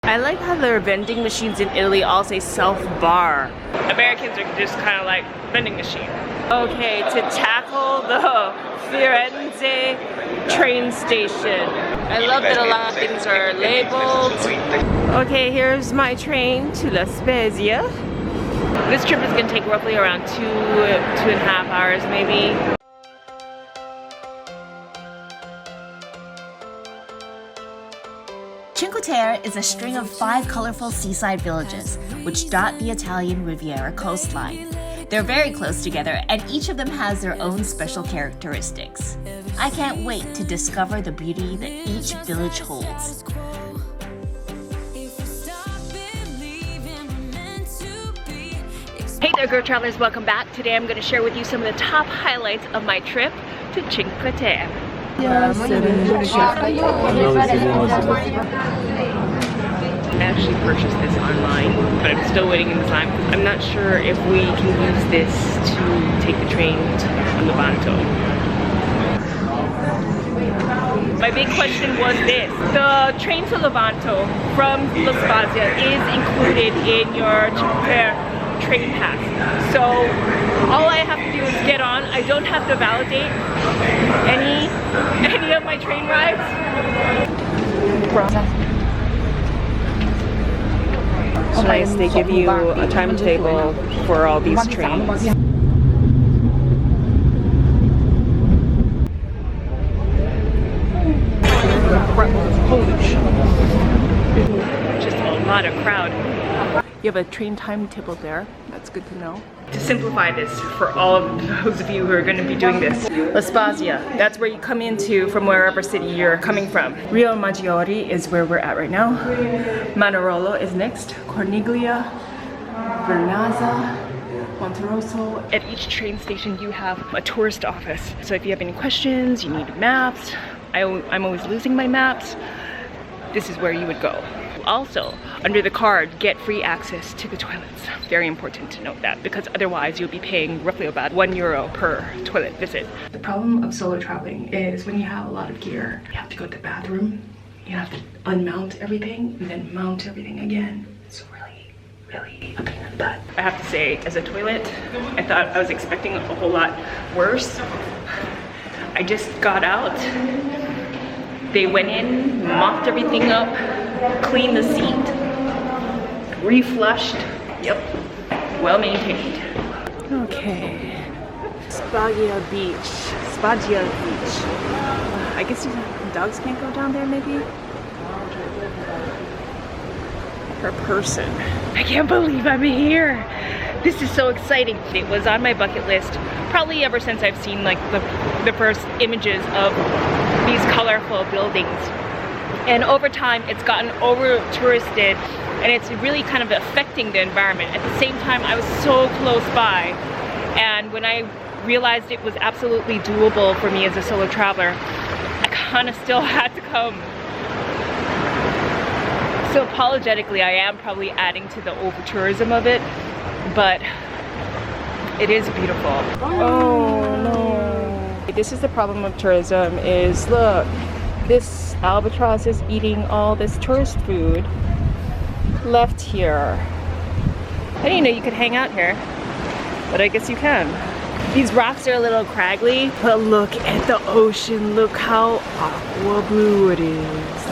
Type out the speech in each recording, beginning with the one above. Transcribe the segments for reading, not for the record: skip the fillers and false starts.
I like how their vending machines in Italy all say self-bar. Americans are just kind of like vending machine. Okay, to tackle the Florence train station. I love that a lot of things are labeled. Okay, here's my train to La Spezia. This trip is going to take roughly around 2.5 hours maybe. Cinque Terre is a string of 5 colorful seaside villages which dot the Italian Riviera coastline. They're very close together and each of them has their own special characteristics. I can't wait to discover the beauty that each village holds. Hey there, GRRR travelers, welcome back. Today I'm going to share with you some of the top highlights of my trip to Cinque Terre. I actually purchased this online, but I'm still waiting in the line. I'm not sure if we can use this to take the train to Levanto. My big question was this. The train to Levanto from La Spezia is included in your Cinque Terre train pass. So all I have to do is get on. I don't have to validate any of my train rides. It's nice, they give you a timetable for all these trains. Just a lot of crowd. You have a train timetable there. That's good to know. To simplify this for all of those of you who are going to be doing this, La Spezia, that's where you come into from wherever city you're coming from. Riomaggiore is where we're at right now. Manarola is next. Corniglia, Vernazza, Monterosso. At each train station you have a tourist office. So if you have any questions, you need maps. I'm always losing my maps. This is where you would go. Also, under the card, get free access to the toilets. Very important to note that, because otherwise you'll be paying roughly about €1 per toilet visit. The problem of solo traveling is when you have a lot of gear, you have to go to the bathroom, you have to unmount everything, and then mount everything again. It's really a pain in the butt. I have to say, as a toilet, I thought I was expecting a whole lot worse. I just got out. They went in, mopped everything up, cleaned the seat, reflushed. Yep, well maintained. Okay, Spezia Beach. I guess dogs can't go down there maybe? Per person. I can't believe I'm here. This is so exciting. It was on my bucket list probably ever since I've seen like the first images of these colorful buildings. And over time, it's gotten over-touristed and it's really kind of affecting the environment. At the same time, I was so close by. And when I realized it was absolutely doable for me as a solo traveler, I kind of still had to come. So apologetically, I am probably adding to the over-tourism of it, but it is beautiful. Oh no. This is the problem of tourism is, look, this albatross is eating all this tourist food left here. I didn't know you could hang out here, but I guess you can. These rocks are a little craggly, but look at the ocean. Look how aqua blue it is.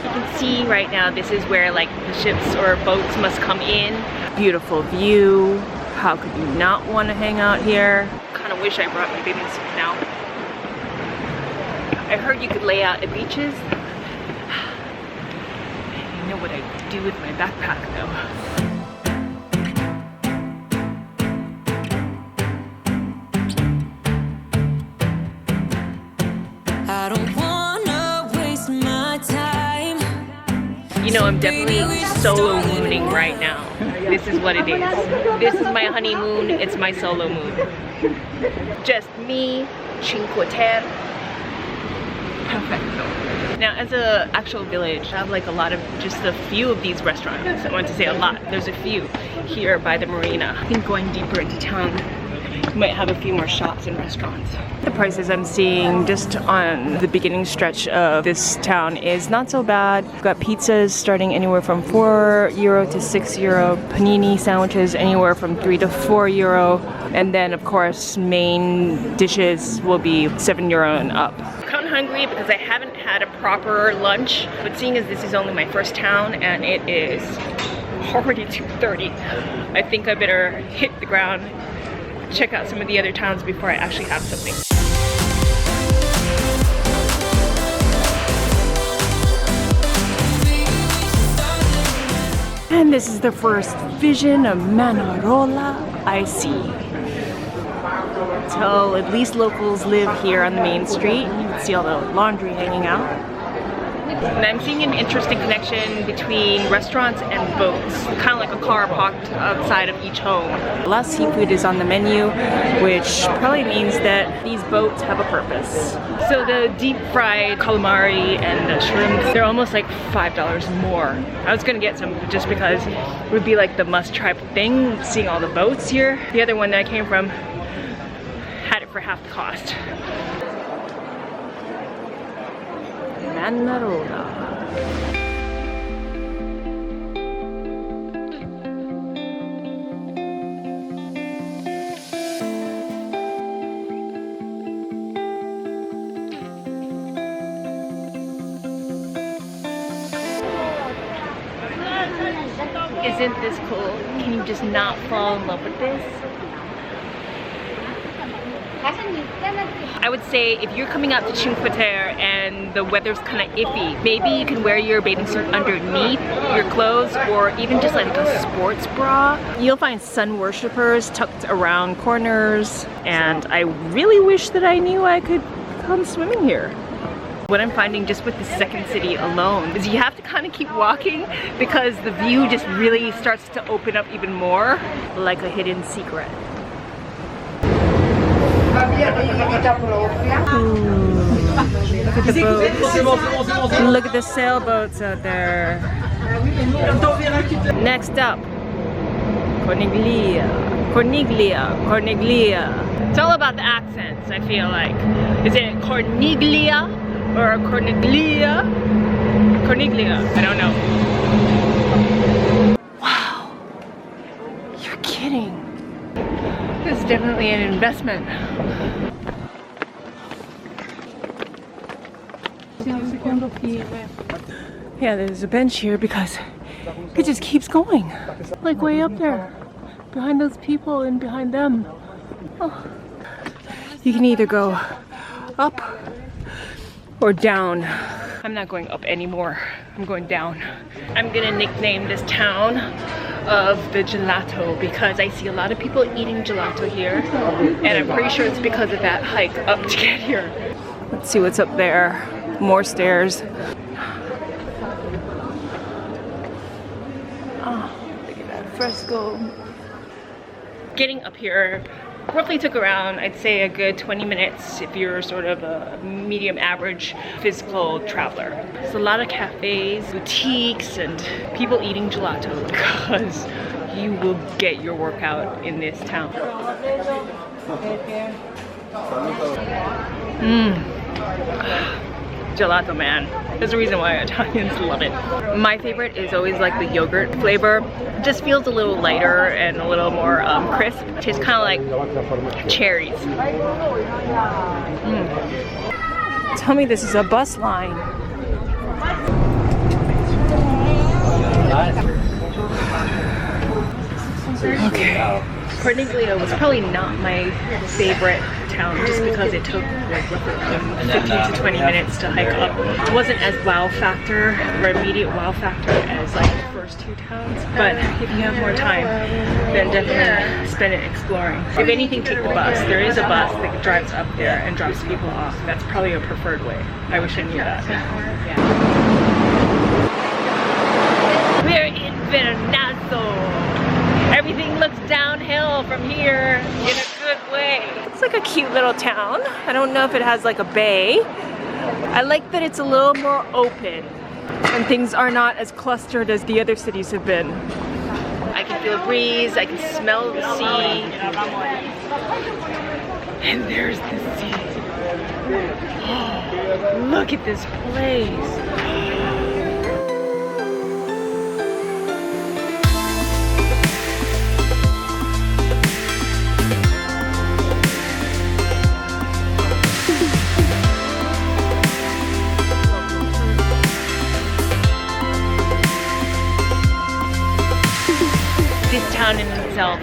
You can see right now, this is where like the ships or boats must come in. Beautiful view. How could you not want to hang out here? Kind of wish I brought my bathing suit now. I heard you could lay out at beaches. You know what I do with my backpack though. I don't wanna waste my time. You know, I'm definitely solo mooning right now. This is what it is. This is my honeymoon, it's my solo moon. Just me, Cinque Terre. Perfecto. Now, as an actual village, I have like a lot of, just a few of these restaurants. I want to say a lot. There's a few here by the marina. I think going deeper into town, Might have a few more shops and restaurants. The prices I'm seeing just on the beginning stretch of this town is not so bad. We've got pizzas starting anywhere from €4 to €6. Panini sandwiches anywhere from €3 to €4. And then of course main dishes will be €7 and up. I'm kind of hungry because I haven't had a proper lunch. But seeing as this is only my first town and it is already 2:30, I think I better hit the ground, check out some of the other towns before I actually have something. And this is the first vision of Manarola I see. Till at least locals live here on the main street. You can see all the laundry hanging out. And I'm seeing an interesting connection between restaurants and boats, kind of like a car parked outside of each home. A lot of seafood is on the menu, which probably means that these boats have a purpose. So the deep fried calamari and the shrimp, they're almost like $5 more. I was gonna get some just because it would be like the must-try thing, seeing all the boats here. The other one that I came from had it for half the cost. Manarola. Isn't this cool? Can you just not fall in love with this? I would say if you're coming out to Cinque Terre and the weather's kind of iffy, maybe you can wear your bathing suit underneath your clothes or even just like a sports bra. You'll find sun worshippers tucked around corners, and I really wish that I knew I could come swimming here. What I'm finding just with the second city alone is you have to kind of keep walking because the view just really starts to open up even more, like a hidden secret. Look at the boats. Look at the sailboats out there. Next up, Corniglia. Corniglia. Corniglia. It's all about the accents, I feel like. Is it Corniglia or Corniglia? Corniglia. I don't know. Wow. You're kidding. This is definitely an investment. Yeah, there's a bench here because it just keeps going. Like way up there. Behind those people and behind them. Oh. You can either go up or down. I'm not going up anymore. I'm going down. I'm gonna nickname this town of the gelato because I see a lot of people eating gelato here, and I'm pretty sure it's because of that hike up to get here. Let's see what's up there. More stairs. Oh, look at that fresco. Getting up here roughly took around, I'd say, a good 20 minutes if you're sort of a medium average physical traveler. There's a lot of cafes, boutiques, and people eating gelato because you will get your workout in this town. Gelato, man. There's a reason why Italians love it. My favorite is always like the yogurt flavor. It just feels a little lighter and a little more crisp. It tastes kind of like cherries. Tell me this is a bus line. Okay. Corniglia was probably not my favorite town just because it took like 15 to 20 minutes to hike up. It wasn't as wow factor or immediate wow factor as like the first two towns, but if you have more time, then definitely spend it exploring. If anything, take the bus. There is a bus that drives up there and drops people off. That's probably a preferred way. I wish I knew that. We're in Vernazza. Everything looks downhill from here in a good way. It's like a cute little town. I don't know if it has like a bay. I like that it's a little more open and things are not as clustered as the other cities have been. I can feel a breeze, I can smell the sea. And there's the sea. Oh, look at this place. This town in itself,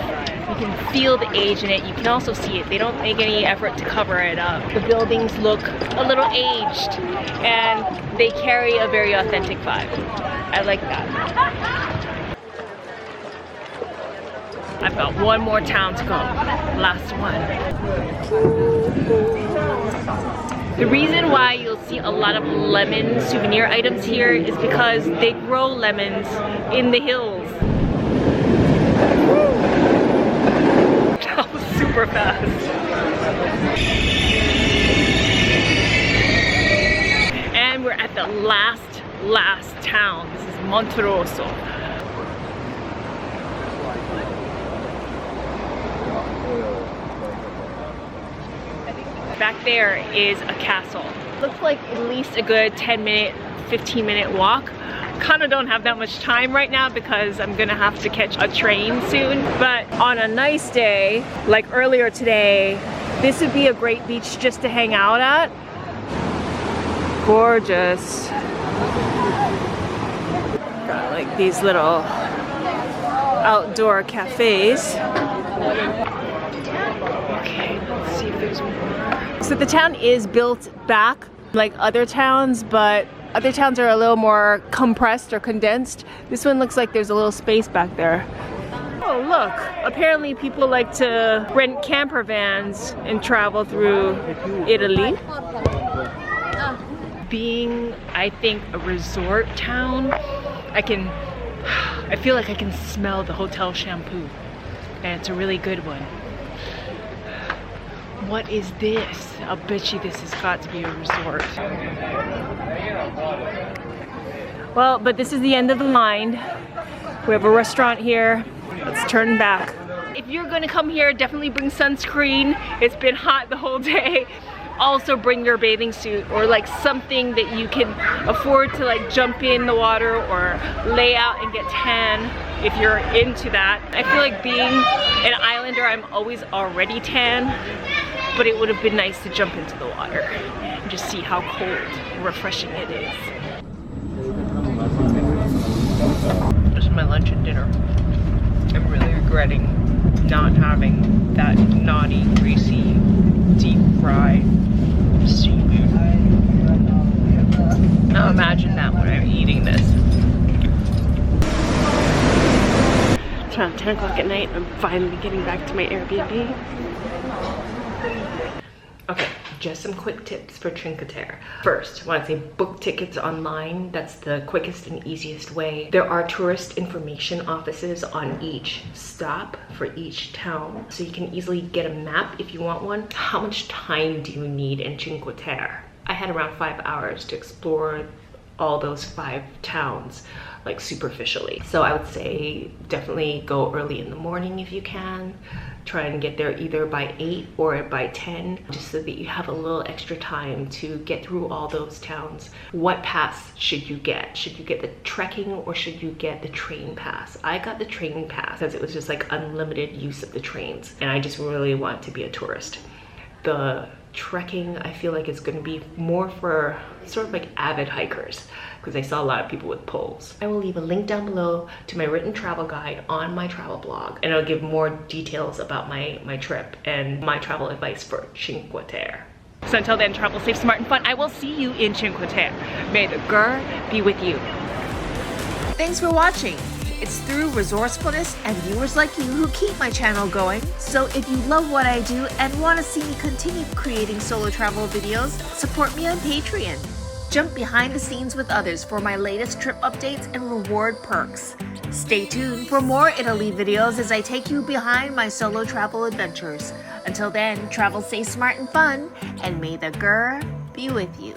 you can feel the age in it. You can also see it. They don't make any effort to cover it up. The buildings look a little aged and they carry a very authentic vibe. I like that. I've got one more town to go. Last one. The reason why you'll see a lot of lemon souvenir items here is because they grow lemons in the hills. That was super fast. And we're at the last town. This is Monterosso. Back there is a castle. Looks like at least a good 10-minute, 15-minute walk. Kind of don't have that much time right now because I'm gonna have to catch a train soon. But on a nice day, like earlier today, this would be a great beach just to hang out at. Gorgeous. Got like these little outdoor cafes. Okay, let's see if there's more. So the town is built back like other towns, but other towns are a little more compressed or condensed. This one looks like there's a little space back there. Oh look, apparently people like to rent camper vans and travel through Italy. Being, I think, a resort town, I feel like I can smell the hotel shampoo, and it's a really good one. What is this? I'll bet you this has got to be a resort. Well, but this is the end of the line. We have a restaurant here. Let's turn back. If you're gonna come here, definitely bring sunscreen. It's been hot the whole day. Also bring your bathing suit or like something that you can afford to like jump in the water or lay out and get tan if you're into that. I feel like being an islander, I'm always already tan, but it would have been nice to jump into the water and just see how cold and refreshing it is. This is my lunch and dinner. I'm really regretting not having that naughty, greasy, deep fried seafood. Now imagine that when I'm eating this. It's around 10 o'clock at night. I'm finally getting back to my Airbnb. Okay, just some quick tips for Cinque Terre. First, I want to say book tickets online. That's the quickest and easiest way. There are tourist information offices on each stop for each town, so you can easily get a map if you want one. How much time do you need in Cinque Terre? I had around 5 hours to explore all those 5 towns, like superficially. So I would say definitely go early in the morning if you can. Try and get there either by 8 or by 10, just so that you have a little extra time to get through all those towns. What pass should you get? Should you get the trekking or should you get the train pass? I got the train pass because it was just like unlimited use of the trains, and I just really want to be a tourist. The trekking, I feel like, is going to be more for sort of like avid hikers, because I saw a lot of people with poles. I will leave a link down below to my written travel guide on my travel blog, and I'll give more details about my trip and my travel advice for Cinque Terre. So until then, travel safe, smart, and fun. I will see you in Cinque Terre. May the GRRR be with you. Thanks for watching. It's through resourcefulness and viewers like you who keep my channel going. So if you love what I do and want to see me continue creating solo travel videos, support me on Patreon. Jump behind the scenes with others for my latest trip updates and reward perks. Stay tuned for more Italy videos as I take you behind my solo travel adventures. Until then, travel safe, smart, and fun, and may the GRRR be with you.